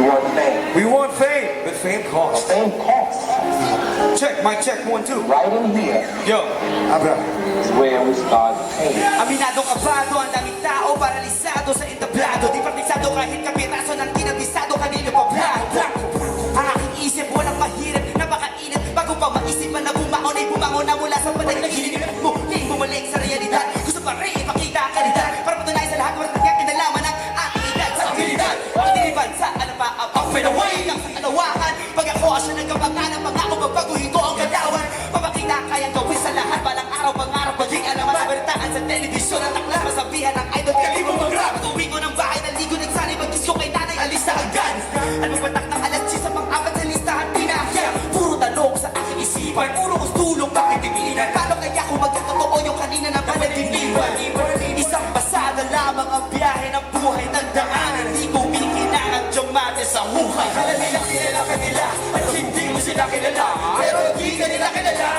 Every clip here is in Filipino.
We want fame. We want fame, but fame costs. Fame costs. Check, mic check, 1, 2. Right in here Yo, Abra. is where we start paying. Aminadong kabado, ang daming tao, paralisado sa entablado. Di partisado kahit kapiraso ng kinabisado, kanino pa blank. Ang aking isip, walang mahirap, napakainit. Bago pa maisipan na bumangon ay bumangon na mula sa panaginip. Muling bumalik sa realidad. Gusto pa rin ipakita ang kalidad. Para patunayan sa lahat, walang nagyang kinalaman ng ating edad sa abilidad. Pagdiriban sa alapaap, ang pinaway ng kalawakan. Pag ako asya ng kapangalan, pangako magbaguhin ko ang galawan. Papakita kayang gawin sa lahat, balang araw, pangarap, maging alaman sa balitaan sa telebisyon at akla. Masabihan ng idol, kali mo mag-rap. Tuwing ko ng bahay, naligo nagsanay, mag-kiss ko kay nanay, alis na agad. Ano patak ng alas 10 sa pang-apat sa listahan, pinakya. Puro tanong sa aking isipan, puro kustulong, bakit timinan? Paano kaya kung magkatotoo yung kanina na panaginipan? Isang pasada lamang ang biyahe ng buhay, tandaan. Hindi ko kailangan diamante sa buhay. Kala nila kilala ka nila, at hindi mo sila kilala. Pero hindi ka nila kilala,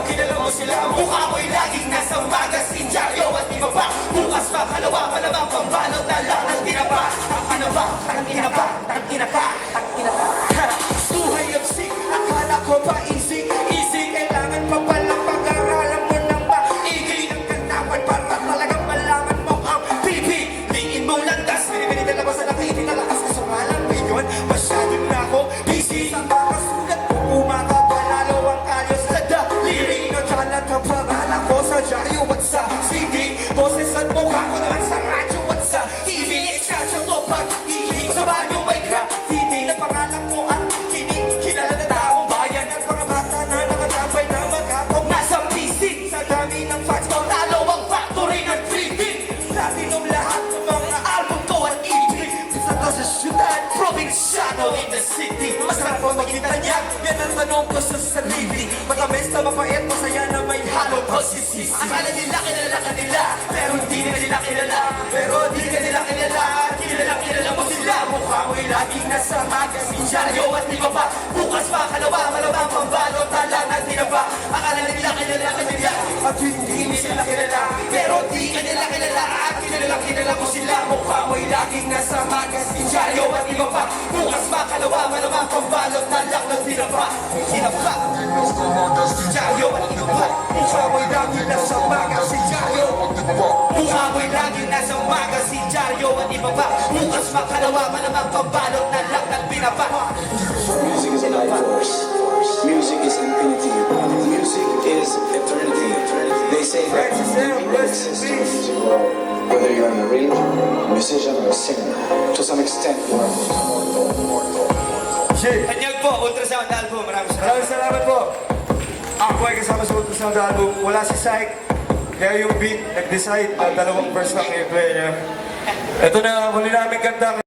kilala mo sila. Mukha mo'y laging nasa magazine, dyaryo at iba pa. Bukas pa, kalawa, malamang pambalot na lang ng tinapa. Ang ina ba, ang ina ba, ang ina ka, ang ina ka. Buhay of sick, akala ko ba easy? Easy, kailangan pa palang pag-aralan mo ng maigi. Ang kantawan para talagang malaman mo ang pipiliin mong landas. Binibili na labas sa nakiti na lakas, kaso nga lang ngayon masyado na ako busy. Sa mga sulat ko, umakapalalo ang kalyos sa daliri. Nagkalat ang pangalan ko sa dyaryo at sa CD. Boses at mukha ko naman sa radyo at sa TV. Iskasya to pag-ibig sa banyo may graffiti. Na pangalan ko at kilala na taong bayan. At mga bata na nakatapay na magkapong nasa PC. Sa dami ng fans ko, talo ang factory ng 3D. Platinum lahat ng mga album ko at EP. Sa to sa syudad, probinsyano in the city. Masarap mo maging tanyag, yan ang tanong ko sa sarili. Matamis na mapait, masaya na may halong pagsisisi. Akala nila kilala ka nila, pero hindi na nila kilala. Pero di ka nila kilala, kilala mo sila. Mukha mo'y laging nasa magazine, dyaryo at iba pa. Bukas pa, kalawa, malamang pambalot na lang ng tinapa. Akala nila kilala ka nila, at hindi sila kilala. Pero di ka nila kilala, at kilala mo sila. Mukha mo'y laging nasa magazine, dyaryo at iba pa. Bukas pa, kalawa, malamang pambalot na lang ng tinapa. Tinapa, dyaryo at iba pa. Mukha mo'y laging nasa magazine, dyaryo. Mukha mo'y laging nasa magazine, dyaryo at iba pa. Bukas pa, kalawa, malamang pambalot na lang ng tinapa. Music is a life force. Music is infinity. Music is eternity. They say that music exists in the music world. Whether you're an arranger, a musician, or a singer, to some extent you are mortal. Shit. Tanyag po, Ultrasound Album. Maraming salamat. Maraming salamat po. Ako ay kasama sa Ultrasound Album. Wala si Syke. Kaya yung beat, nag-decide na dalawang verse lang i-play niya. Ito na, huli namin kanta.